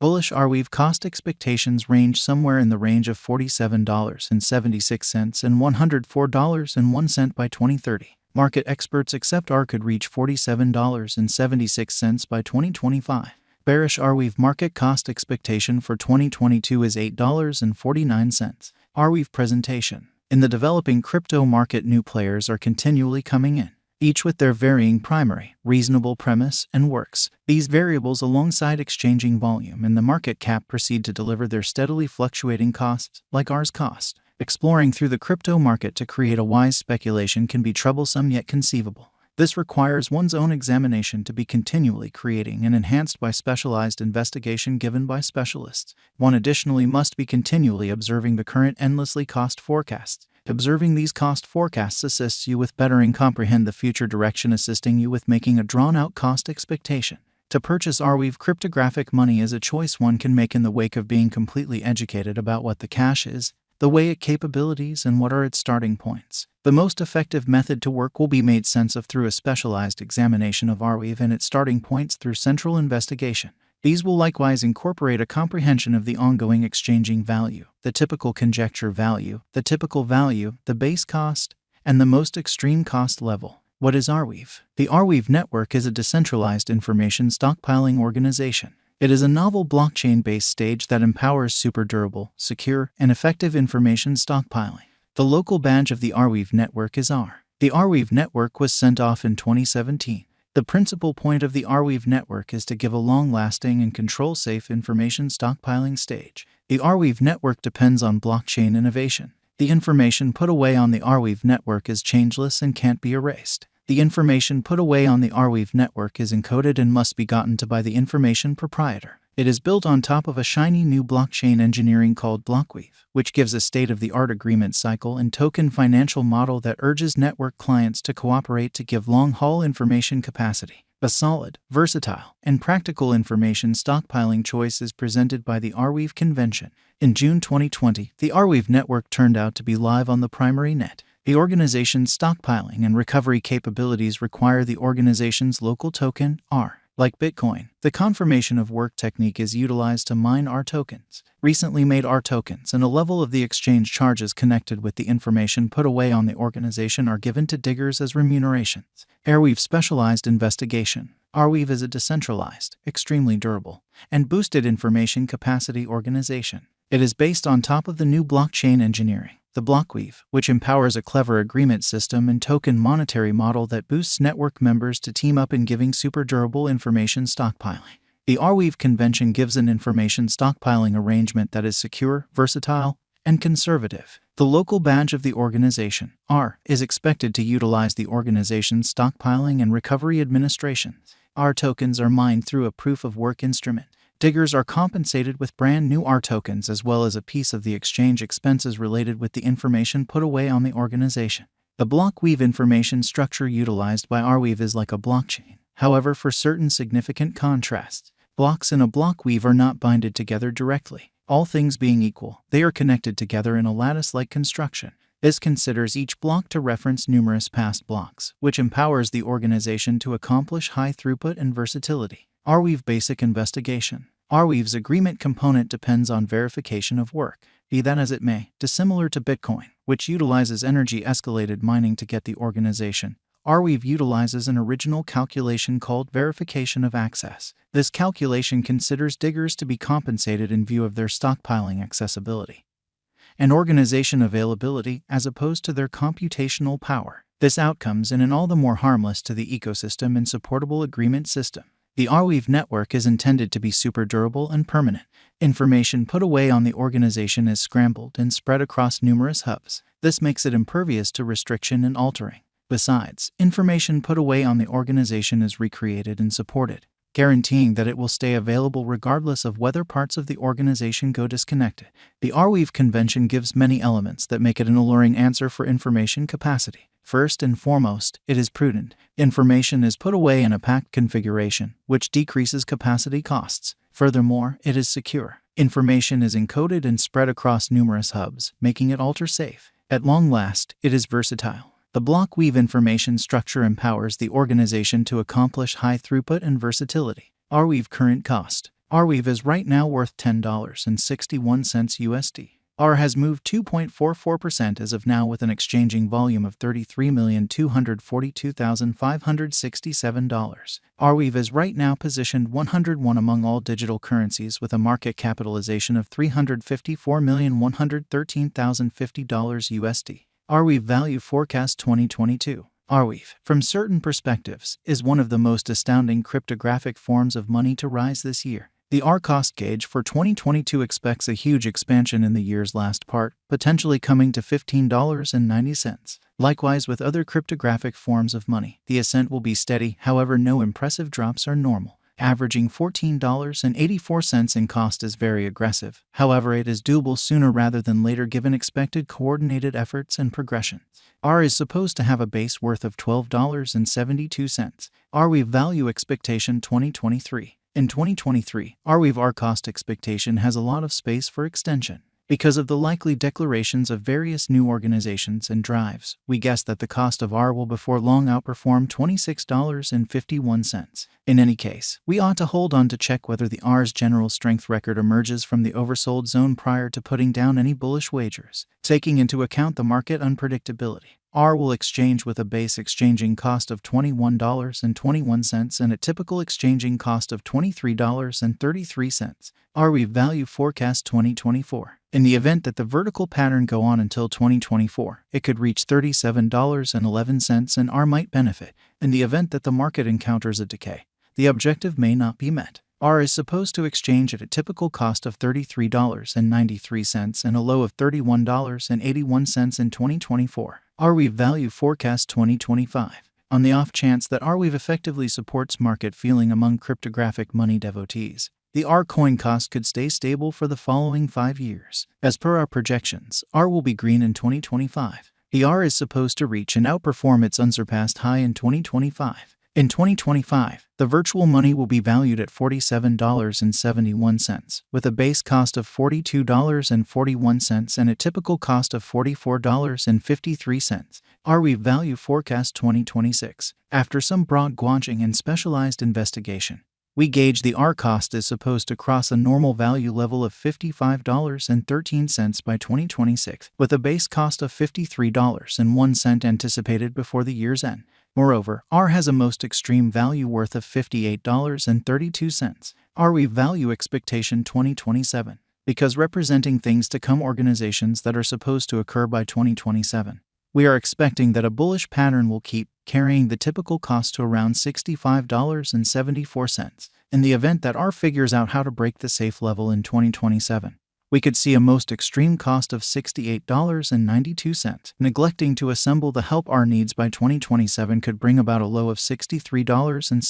Bullish Arweave cost expectations range somewhere in the range of $47.76 and $104.01 by 2030. Market experts accept AR could reach $47.76 by 2025. Bearish Arweave market cost expectation for 2022 is $8.49. Arweave presentation. In the developing crypto market, new players are continually coming in, each with their varying primary, reasonable premise and works. These variables alongside exchanging volume and the market cap proceed to deliver their steadily fluctuating costs, like R's cost. Exploring through the crypto market to create a wise speculation can be troublesome yet conceivable. This requires one's own examination to be continually creating and enhanced by specialized investigation given by specialists. One additionally must be continually observing the current endlessly cost forecasts. Observing these cost forecasts assists you with bettering comprehend the future direction, assisting you with making a drawn-out cost expectation. To purchase Arweave cryptographic money is a choice one can make in the wake of being completely educated about what the cash is, the way it capabilities, and what are its starting points. The most effective method to work will be made sense of through a specialized examination of Arweave and its starting points through central investigation. These will likewise incorporate a comprehension of the ongoing exchanging value, the typical conjecture value, the typical value, the base cost, and the most extreme cost level. What is Arweave? The Arweave network is a decentralized information stockpiling organization. It is a novel blockchain-based stage that empowers super durable, secure, and effective information stockpiling. The local badge of the Arweave network is R. The Arweave network was sent off in 2017. The principal point of the Arweave network is to give a long-lasting and control-safe information stockpiling stage. The Arweave network depends on blockchain innovation. The information put away on the Arweave network is changeless and can't be erased. The information put away on the Arweave network is encoded and must be gotten to by the information proprietor. It is built on top of a shiny new blockchain engineering called Blockweave, which gives a state-of-the-art agreement cycle and token financial model that urges network clients to cooperate to give long-haul information capacity. A solid, versatile, and practical information stockpiling choice is presented by the Arweave convention. In June 2020, the Arweave network turned out to be live on the primary net. The organization's stockpiling and recovery capabilities require the organization's local token, R. Like Bitcoin, the confirmation of work technique is utilized to mine R tokens. Recently made R tokens and a level of the exchange charges connected with the information put away on the organization are given to diggers as remunerations. Arweave specialized investigation. Arweave is a decentralized, extremely durable, and boosted information capacity organization. It is based on top of the new blockchain engineering, the Blockweave, which empowers a clever agreement system and token monetary model that boosts network members to team up in giving super durable information stockpiling. The Arweave convention gives an information stockpiling arrangement that is secure, versatile, and conservative. The local badge of the organization, R, is expected to utilize the organization's stockpiling and recovery administrations. R tokens are mined through a proof-of-work instrument. Diggers are compensated with brand new R tokens as well as a piece of the exchange expenses related with the information put away on the organization. The Blockweave information structure utilized by Arweave is like a blockchain. However, for certain significant contrasts, blocks in a Blockweave are not binded together directly. All things being equal, they are connected together in a lattice-like construction. This considers each block to reference numerous past blocks, which empowers the organization to accomplish high throughput and versatility. Arweave basic investigation. Arweave's agreement component depends on verification of work. Be that as it may, dissimilar to Bitcoin, which utilizes energy-escalated mining to get the organization, Arweave utilizes an original calculation called verification of access. This calculation considers diggers to be compensated in view of their stockpiling accessibility and organization availability as opposed to their computational power. This outcome is in and all the more harmless to the ecosystem and supportable agreement system. The Arweave network is intended to be super durable and permanent. Information put away on the organization is scrambled and spread across numerous hubs. This makes it impervious to restriction and altering. Besides, information put away on the organization is recreated and supported, guaranteeing that it will stay available regardless of whether parts of the organization go disconnected. The Arweave convention gives many elements that make it an alluring answer for information capacity. First and foremost, it is prudent. Information is put away in a packed configuration, which decreases capacity costs. Furthermore, it is secure. Information is encoded and spread across numerous hubs, making it alter-safe. At long last, it is versatile. The Blockweave information structure empowers the organization to accomplish high throughput and versatility. Arweave current cost. Arweave is right now worth $10.61 USD. R has moved 2.44% as of now with an exchanging volume of $33,242,567. Arweave is right now positioned 101 among all digital currencies with a market capitalization of $354,113,050 USD. Arweave Value Forecast 2022. Arweave, from certain perspectives, is one of the most astounding cryptographic forms of money to rise this year. The R cost gauge for 2022 expects a huge expansion in the year's last part, potentially coming to $15.90. Likewise with other cryptographic forms of money, the ascent will be steady, however no impressive drops are normal. Averaging $14.84 in cost is very aggressive, however it is doable sooner rather than later given expected coordinated efforts and progression. R is supposed to have a base worth of $12.72. Arweave Value Expectation 2023. In 2023, Arweave R cost expectation has a lot of space for extension. Because of the likely declarations of various new organizations and drives, we guess that the cost of R will before long outperform $26.51. In any case, we ought to hold on to check whether the R's general strength record emerges from the oversold zone prior to putting down any bullish wagers. Taking into account the market unpredictability, R will exchange with a base exchanging cost of $21.21 and a typical exchanging cost of $23.33. Arweave Value Forecast 2024. In the event that the vertical pattern go on until 2024, it could reach $37.11 and R might benefit. In the event that the market encounters a decay, the objective may not be met. R is supposed to exchange at a typical cost of $33.93 and a low of $31.81 in 2024. Arweave Value Forecast 2025. On the off chance that Arweave effectively supports market feeling among cryptographic money devotees, the R coin cost could stay stable for the following 5 years. As per our projections, R will be green in 2025. The R is supposed to reach and outperform its unsurpassed high in 2025. In 2025, the virtual money will be valued at $47.71, with a base cost of $42.41 and a typical cost of $44.53. Arweave Value Forecast 2026. After some broad gauging and specialized investigation, we gauge the R cost is supposed to cross a normal value level of $55.13 by 2026, with a base cost of $53.01 anticipated before the year's end. Moreover, R has a most extreme value worth of $58.32. Arweave Value Expectation 2027. Because representing things to come organizations that are supposed to occur by 2027, we are expecting that a bullish pattern will keep carrying the typical cost to around $65.74. In the event that R figures out how to break the safe level in 2027, we could see a most extreme cost of $68.92. Neglecting to assemble the help R needs by 2027 could bring about a low of $63.60.